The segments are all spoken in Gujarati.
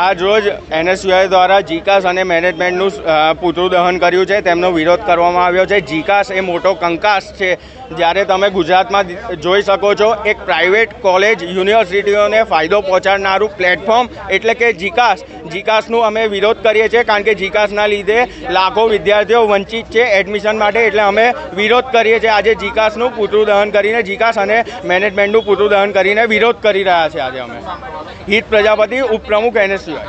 આજ રોજ NSUI દ્વારા જીકાસ અને મેનેજમેન્ટનું પૂતળું દહન કર્યું છે. તેમનો વિરોધ કરવામાં આવ્યો છે. જીકાસ એ મોટો કંકાસ છે. જ્યારે તમે ગુજરાતમાં જોઈ શકો છો, એક પ્રાઇવેટ કોલેજ યુનિવર્સિટીઓને ફાયદો પહોંચાડનારું પ્લેટફોર્મ એટલે કે જીકાસનું અમે વિરોધ કરીએ છીએ, કારણ કે જીકાસના લીધે લાખો વિદ્યાર્થીઓ વંચિત છે એડમિશન માટે. એટલે અમે વિરોધ કરીએ છીએ. આજે જીકાસનું પૂતળું દહન કરીને, જીકાસ અને મેનેજમેન્ટનું પૂતળું દહન કરીને વિરોધ કરી રહ્યા છે. આજે અમે હિત પ્રજાપતિ, ઉપપ્રમુખ NSUI.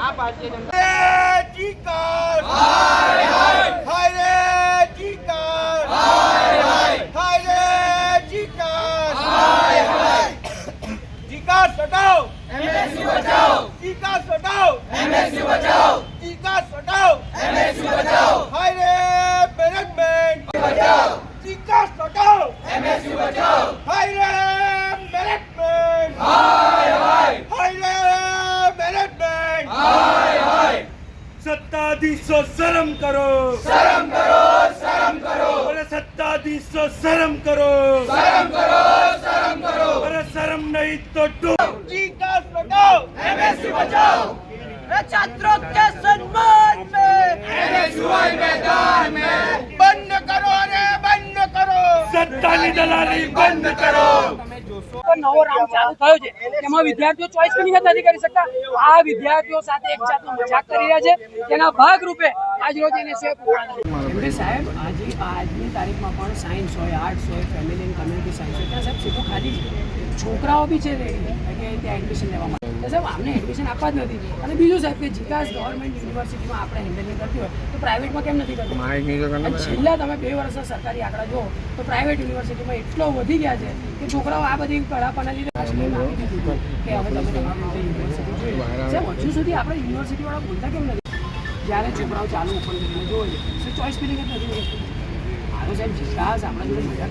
सत्ताधीशो शर्म करो, शर्म करो, शर्म करो। अरे सत्ताधीशो शर्म करो, शर्म करो, शर्म करो। अरे शर्म नहीं तो जीकास बचाओ, MSU बचाओ। छात्रों के सम्मान में NSUI मैदान में बंद करो, अरे बंद करो। सत्ता की दलाली बंद करो। નવો રાઉન્ડ ચાલુ થયો છે, એમાં વિદ્યાર્થીઓ ચોઈસ પણ નથી કરી શકતા. આ વિદ્યાર્થીઓ સાથે એક જાતનો મજાક કરી રહ્યા છે. તેના ભાગરૂપે આજ રોજ સાહેબ આજની તારીખમાં પણ સાયન્સ હોય, આર્ટ્સ હોય, ફેમિલી એન્ડ કમ્યુનિટી સાયન્સ હોય, ત્યાં સાહેબ સીટો ખાલી છે. છોકરાઓ બી છે રેડી કે ત્યાં એડમિશન લેવા માટે. સાહેબ અમને એડમિશન આપવા જ નથી. અને બીજું સાહેબ કે જીકાસ ગવર્મેન્ટ યુનિવર્સિટીમાં આપણે હેન્ડલિંગ કરતી હોય તો પ્રાઇવેટમાં કેમ નથી કરતું? છેલ્લા તમે 2 વર્ષના સરકારી આંકડા જુઓ તો પ્રાઇવેટ યુનિવર્સિટીમાં એટલો વધી ગયા છે કે છોકરાઓ આ બધી કળાપના લીધે કે હવે તમે તમારી યુનિવર્સિટી જોઈએ. સાહેબ હજુ સુધી આપણે યુનિવર્સિટીવાળા બોલતા કેમ નથી? જ્યારે છોકરાઓ ચાલુ ઓપન કરીને જોઈએ તો ચોઈસ ફિલિંગ જ નથી. આનો સાહેબ જીકાસ આપણા જોડે મજા